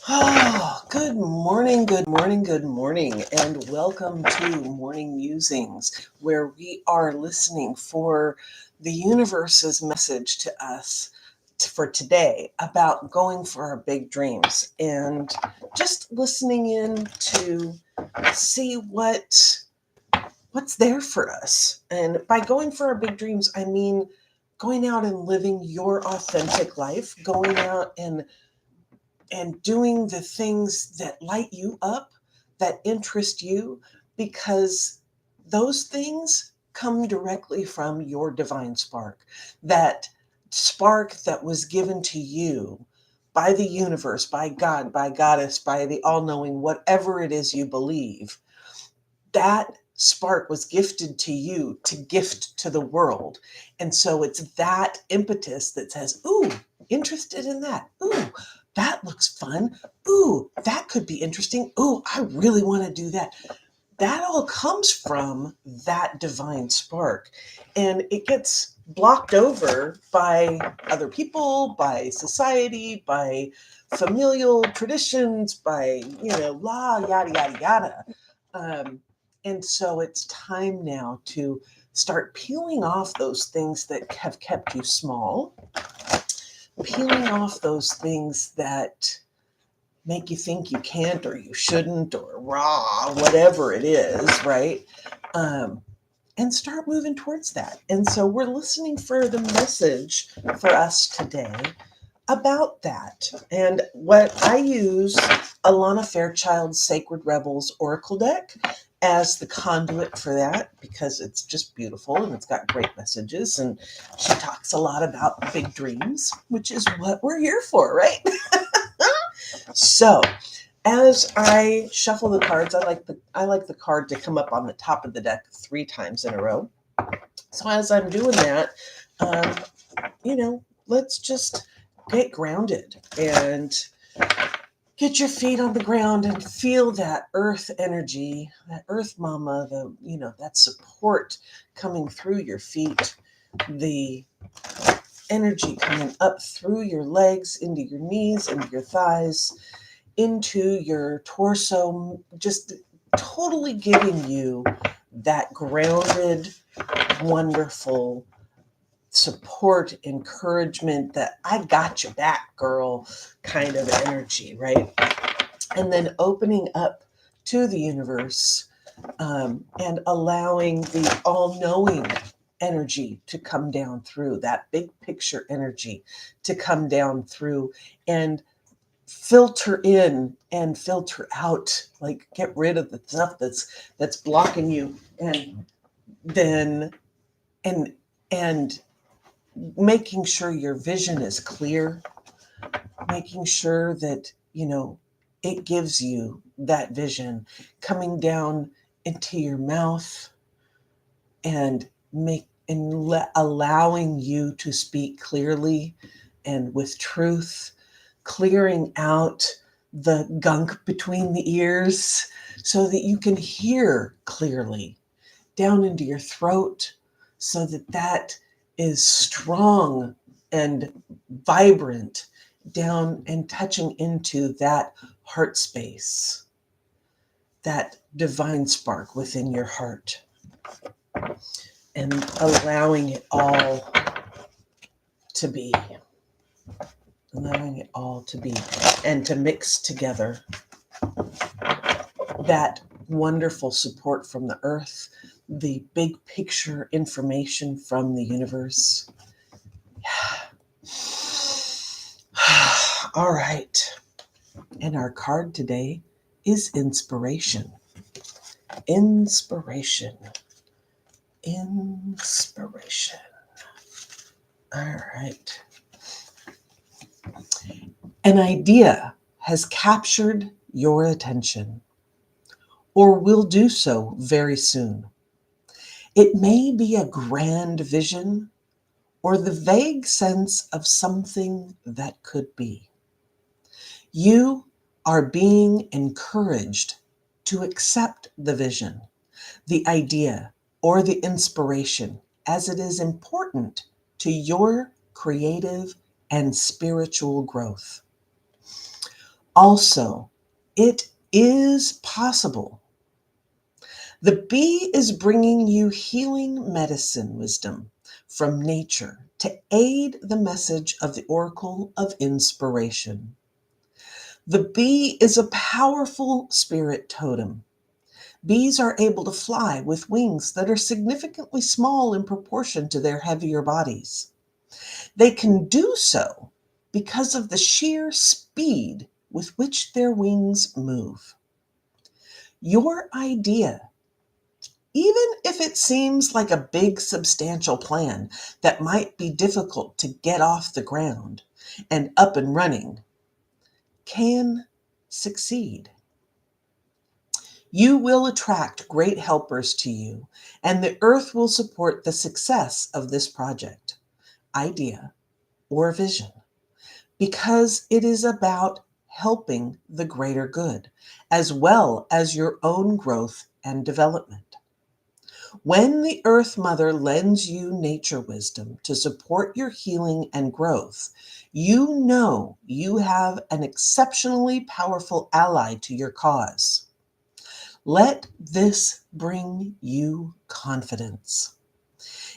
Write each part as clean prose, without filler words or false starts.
Oh, good morning, and welcome to Morning Musings, where we are listening for the universe's message to us for today about going for our big dreams and just listening in to see what's there for us. And by going for our big dreams, I mean going out and living your authentic life, going out and doing the things that light you up, that interest you, because those things come directly from your divine spark. That spark that was given to you by the universe, by God, by Goddess, by the all knowing, whatever it is you believe, that spark was gifted to you to gift to the world. And so it's that impetus that says, ooh, interested in that. Ooh, that looks fun. Ooh, that could be interesting. Ooh, I really want to do that. That all comes from that divine spark. And it gets blocked over by other people, by society, by familial traditions, by, yada, yada, yada. Um, and so it's time now to start peeling off those things that have kept you small, peeling off those things that make you think you can't or you shouldn't or whatever it is, right? Um, and start moving towards that. And so we're listening for the message for us today about that. And what I use Alana Fairchild's Sacred Rebels Oracle deck as the conduit for that, because it's just beautiful and it's got great messages. And she talks a lot about big dreams, which is what we're here for, right? So as I shuffle the cards, I like the card to come up on the top of the deck 3 times in a row. So as I'm doing that, let's just get grounded and get your feet on the ground and feel that earth energy, that earth mama, that support coming through your feet, the energy coming up through your legs, into your knees, into your thighs, into your torso, just totally giving you that grounded, wonderful support, encouragement, that I got your back, girl, kind of energy, right? And then opening up to the universe, and allowing the all-knowing energy to come down through, that big picture energy to come down through and filter in and filter out, like get rid of the stuff that's blocking you, and then and making sure your vision is clear, making sure that it gives you that vision coming down into your mouth and allowing you to speak clearly and with truth, clearing out the gunk between the ears so that you can hear clearly down into your throat, so that that is strong and vibrant down and touching into that heart space, that divine spark within your heart, and allowing it all to be, allowing it all to be, and to mix together that wonderful support from the earth, the big picture information from the universe. All right. And our card today is inspiration. Inspiration. Inspiration. All right. An idea has captured your attention, or will do so very soon. It may be a grand vision or the vague sense of something that could be. You are being encouraged to accept the vision, the idea, or the inspiration, as it is important to your creative and spiritual growth. Also, it is possible. The bee is bringing you healing medicine wisdom from nature to aid the message of the oracle of inspiration. The bee is a powerful spirit totem. Bees are able to fly with wings that are significantly small in proportion to their heavier bodies. They can do so because of the sheer speed with which their wings move. Your idea, even if it seems like a big, substantial plan that might be difficult to get off the ground and up and running, can succeed. You will attract great helpers to you, and the earth will support the success of this project, idea, or vision, because it is about helping the greater good, as well as your own growth and development. When the Earth Mother lends you nature wisdom to support your healing and growth, you know you have an exceptionally powerful ally to your cause. Let this bring you confidence.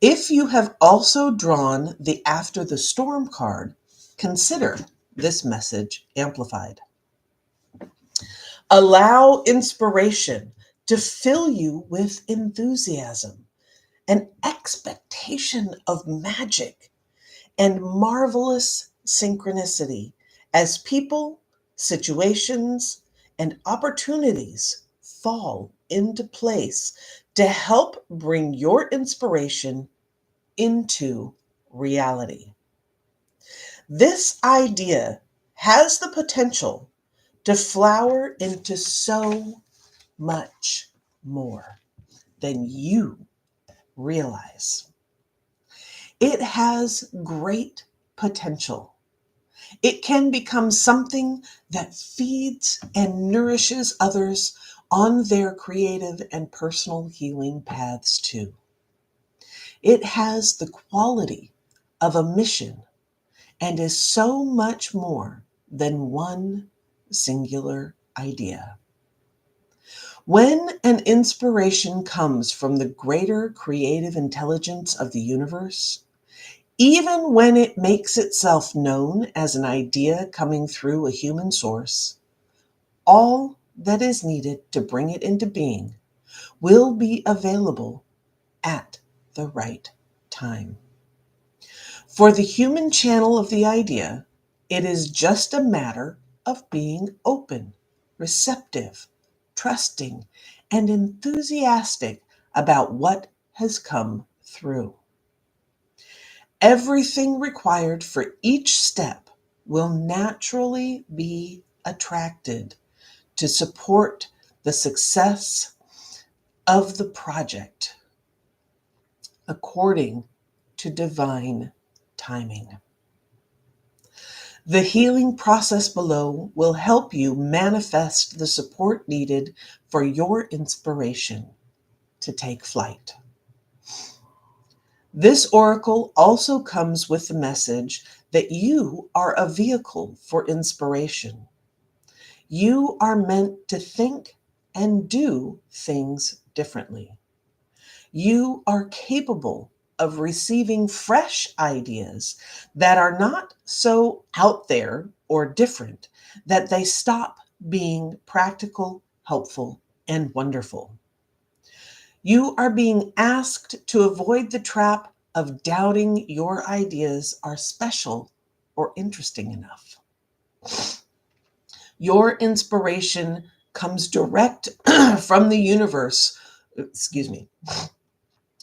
If you have also drawn the After the Storm card, consider this message amplified. Allow inspiration to fill you with enthusiasm, an expectation of magic, and marvelous synchronicity as people, situations, and opportunities fall into place to help bring your inspiration into reality. This idea has the potential to flower into so much more than you realize. It has great potential. It can become something that feeds and nourishes others on their creative and personal healing paths too. It has the quality of a mission and is so much more than one singular idea. When an inspiration comes from the greater creative intelligence of the universe, even when it makes itself known as an idea coming through a human source, all that is needed to bring it into being will be available at the right time. For the human channel of the idea, it is just a matter of being open, receptive, trusting, and enthusiastic about what has come through. Everything required for each step will naturally be attracted to support the success of the project according to divine timing. The healing process below will help you manifest the support needed for your inspiration to take flight. This oracle also comes with the message that you are a vehicle for inspiration. You are meant to think and do things differently. You are capable of receiving fresh ideas that are not so out there or different that they stop being practical, helpful, and wonderful. You are being asked to avoid the trap of doubting your ideas are special or interesting enough. Your inspiration comes direct from the universe. Excuse me.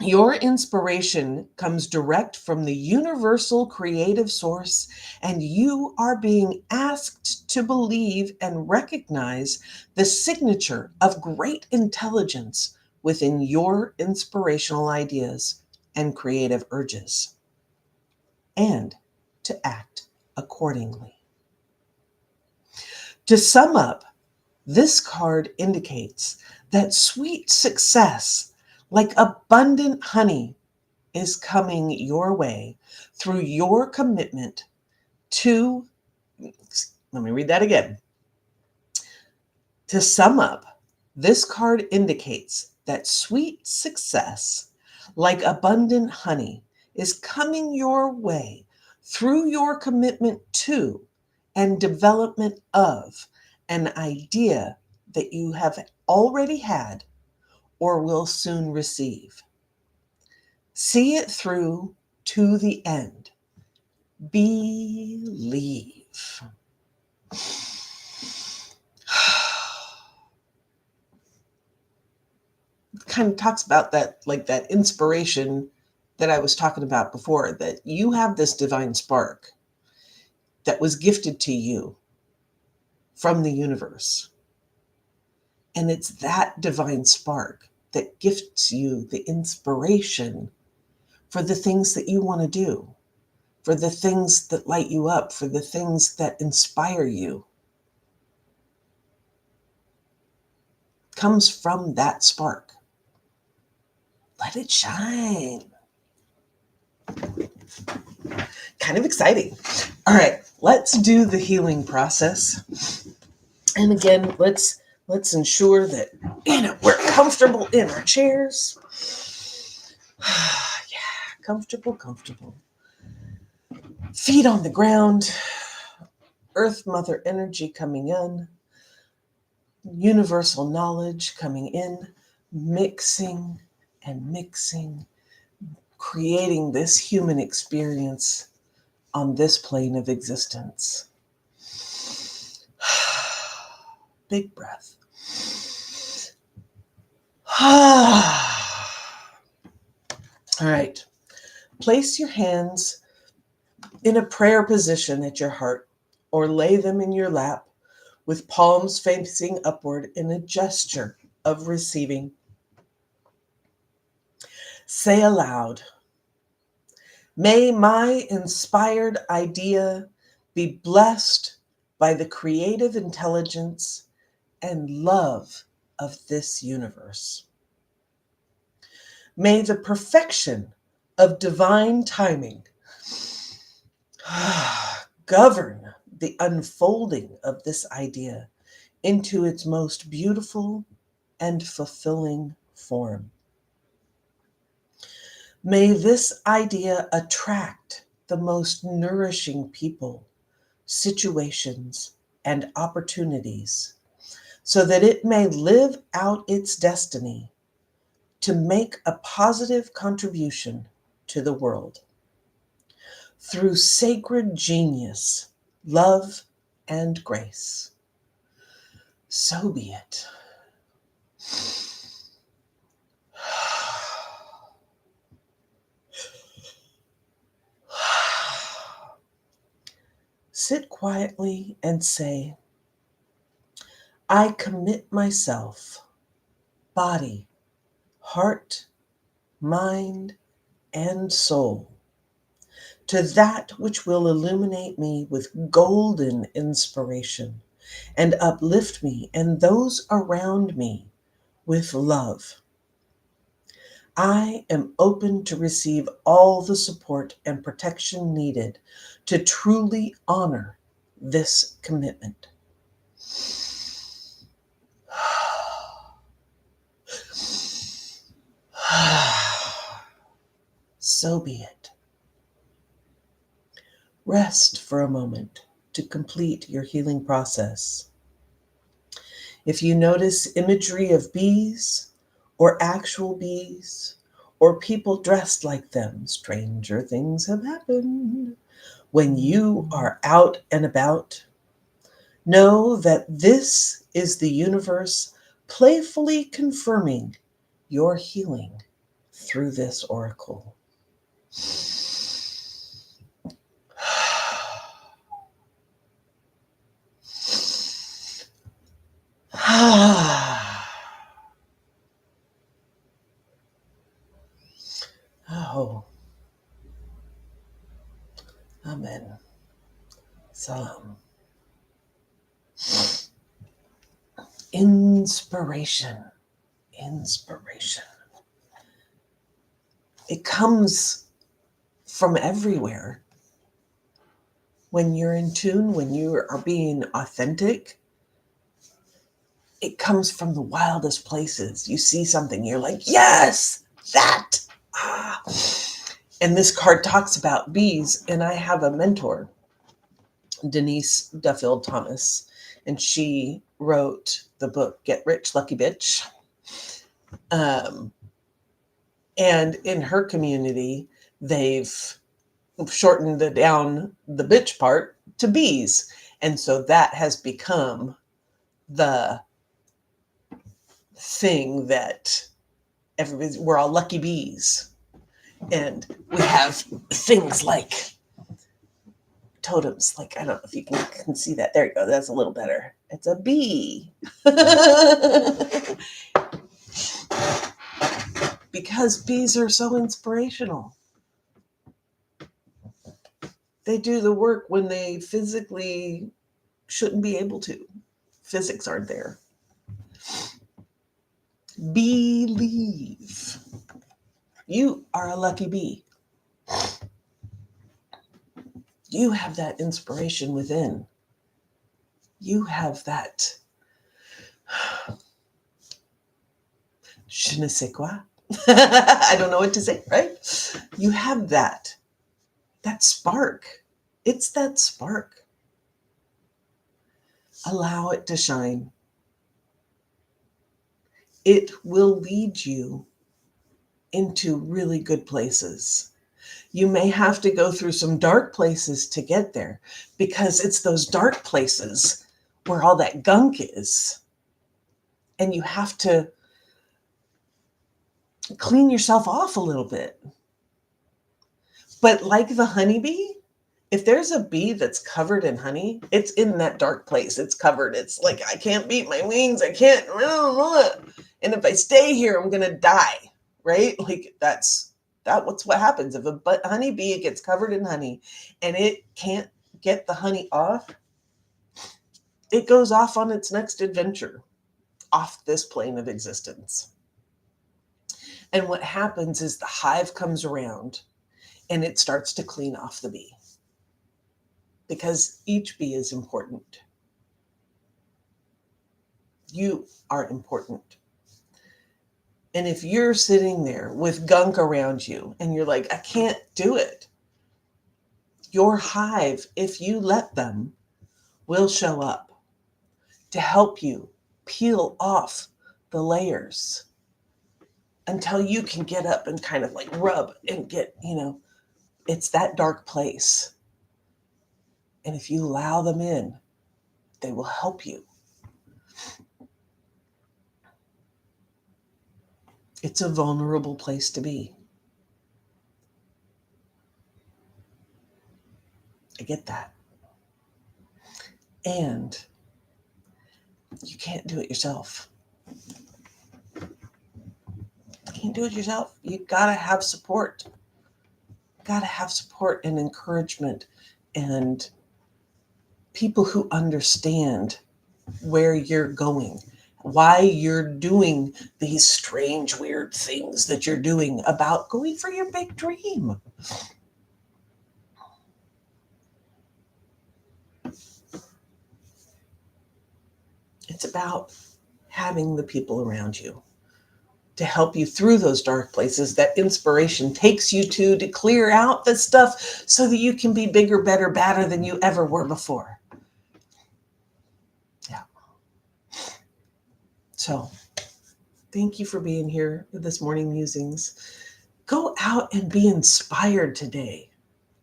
Your inspiration comes direct from the universal creative source, and you are being asked to believe and recognize the signature of great intelligence within your inspirational ideas and creative urges, and to act accordingly. To sum up, this card indicates that sweet success, like abundant honey, is coming your way through your commitment to, let me read that again. To sum up, this card indicates that sweet success, like abundant honey, is coming your way through your commitment to and development of an idea that you have already had or will soon receive. See it through to the end. Believe. Kind of talks about that, like that inspiration that I was talking about before, that you have this divine spark that was gifted to you from the universe. And it's that divine spark that gifts you the inspiration for the things that you want to do, for the things that light you up, for the things that inspire you. Comes from that spark. Let it shine. Kind of exciting. All right, let's do the healing process. And again, let's ensure that we're comfortable in our chairs. Yeah, comfortable. Feet on the ground. Earth Mother energy coming in. Universal knowledge coming in. Mixing, creating this human experience on this plane of existence. Big breath. All right. Place your hands in a prayer position at your heart, or lay them in your lap with palms facing upward in a gesture of receiving. Say aloud, may my inspired idea be blessed by the creative intelligence and love of this universe. May the perfection of divine timing govern the unfolding of this idea into its most beautiful and fulfilling form. May this idea attract the most nourishing people, situations, and opportunities, so that it may live out its destiny to make a positive contribution to the world. Through sacred genius, love, and grace. So be it. Sit quietly and say, I commit myself, body, heart, mind, and soul, to that which will illuminate me with golden inspiration and uplift me and those around me with love. I am open to receive all the support and protection needed to truly honor this commitment. So be it. Rest for a moment to complete your healing process. If you notice imagery of bees or actual bees or people dressed like them, stranger things have happened. When you are out and about, know that this is the universe playfully confirming your healing through this oracle. Oh, Amen. Salam. Inspiration. It comes from everywhere. When you're in tune, when you are being authentic, it comes from the wildest places. You see something, you're like, yes, that. Ah. And this card talks about bees. And I have a mentor, Denise Duffield Thomas, and she wrote the book Get Rich, Lucky Bitch. And in her community, they've shortened down the bitch part to bees. And so that has become the thing that we're all lucky bees. And we have things like totems. Like, I don't know if you can see that. There you go. That's a little better. It's a bee. Because bees are so inspirational. They do the work when they physically shouldn't be able to. Physics aren't there. Believe. You are a lucky bee. You have that inspiration within. You have that je ne sais quoi. I don't know what to say, right? You have that spark. It's that spark. Allow it to shine. It will lead you into really good places. You may have to go through some dark places to get there, because it's those dark places where all that gunk is. And you have to clean yourself off a little bit. But like the honeybee, if there's a bee that's covered in honey, it's in that dark place. It's covered. It's like, I can't beat my wings. I can't. And if I stay here, I'm going to die. Right? Like that's what happens. If a honeybee gets covered in honey and it can't get the honey off, it goes off on its next adventure off this plane of existence. And what happens is the hive comes around and it starts to clean off the bee, because each bee is important. You are important. And if you're sitting there with gunk around you and you're like, I can't do it, your hive, if you let them, will show up to help you peel off the layers until you can get up and kind of like rub and get, it's that dark place. And if you allow them in, they will help you. It's a vulnerable place to be. I get that. And you can't do it yourself. You can't do it yourself. You gotta have support. Gotta have support and encouragement and people who understand where you're going, why you're doing these strange, weird things that you're doing about going for your big dream. It's about having the people around you to help you through those dark places that inspiration takes you to clear out the stuff so that you can be bigger, better, badder than you ever were before. Yeah. So thank you for being here this morning, Musings. Go out and be inspired today.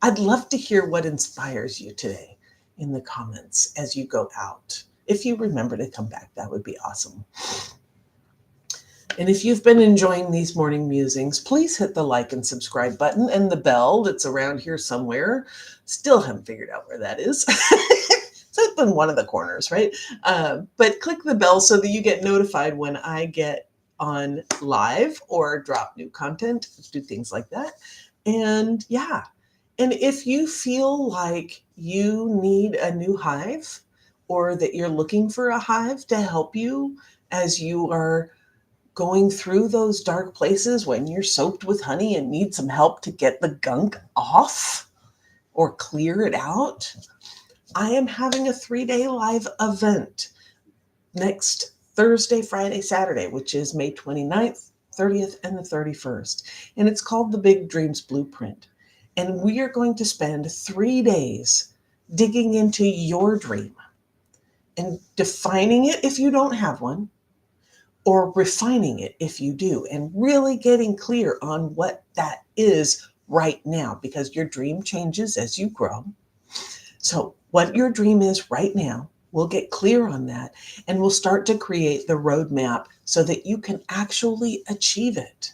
I'd love to hear what inspires you today in the comments as you go out. If you remember to come back, that would be awesome. And if you've been enjoying these morning musings, please hit the like and subscribe button and the bell that's around here somewhere. Still haven't figured out where that is. So it's in one of the corners, right? But click the bell so that you get notified when I get on live or drop new content, do things like that. And yeah. And if you feel like you need a new hive, or that you're looking for a hive to help you as you are going through those dark places when you're soaked with honey and need some help to get the gunk off or clear it out, I am having a 3-day live event next Thursday, Friday, Saturday, which is May 29th, 30th, and the 31st. And it's called the Big Dreams Blueprint. And we are going to spend 3 days digging into your dream and defining it if you don't have one, or refining it if you do, and really getting clear on what that is right now, because your dream changes as you grow. So, what your dream is right now, we'll get clear on that, and we'll start to create the roadmap so that you can actually achieve it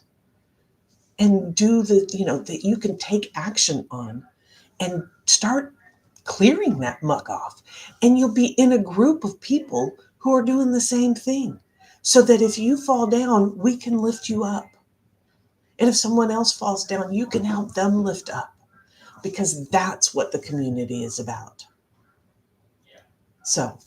and do that you can take action on and start clearing that muck off. And you'll be in a group of people who are doing the same thing, so that if you fall down, we can lift you up. And if someone else falls down, you can help them lift up, because that's what the community is about. So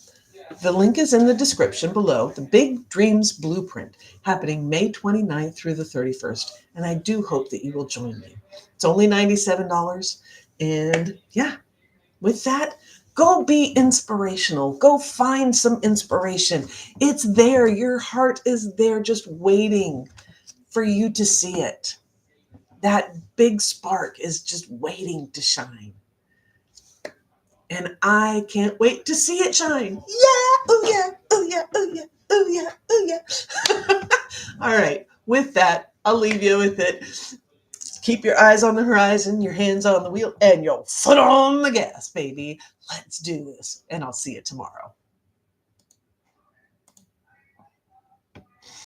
the link is in the description below, the Big Dreams Blueprint, happening May 29th through the 31st. And I do hope that you will join me. It's only $97. And yeah, with that, go be inspirational. Go find some inspiration. It's there. Your heart is there, just waiting for you to see it. That big spark is just waiting to shine. And I can't wait to see it shine. Yeah, oh yeah, oh yeah, oh yeah, oh yeah, oh yeah. All right, with that, I'll leave you with it. Keep your eyes on the horizon, your hands on the wheel, and your foot on the gas, baby. Let's do this. And I'll see you tomorrow.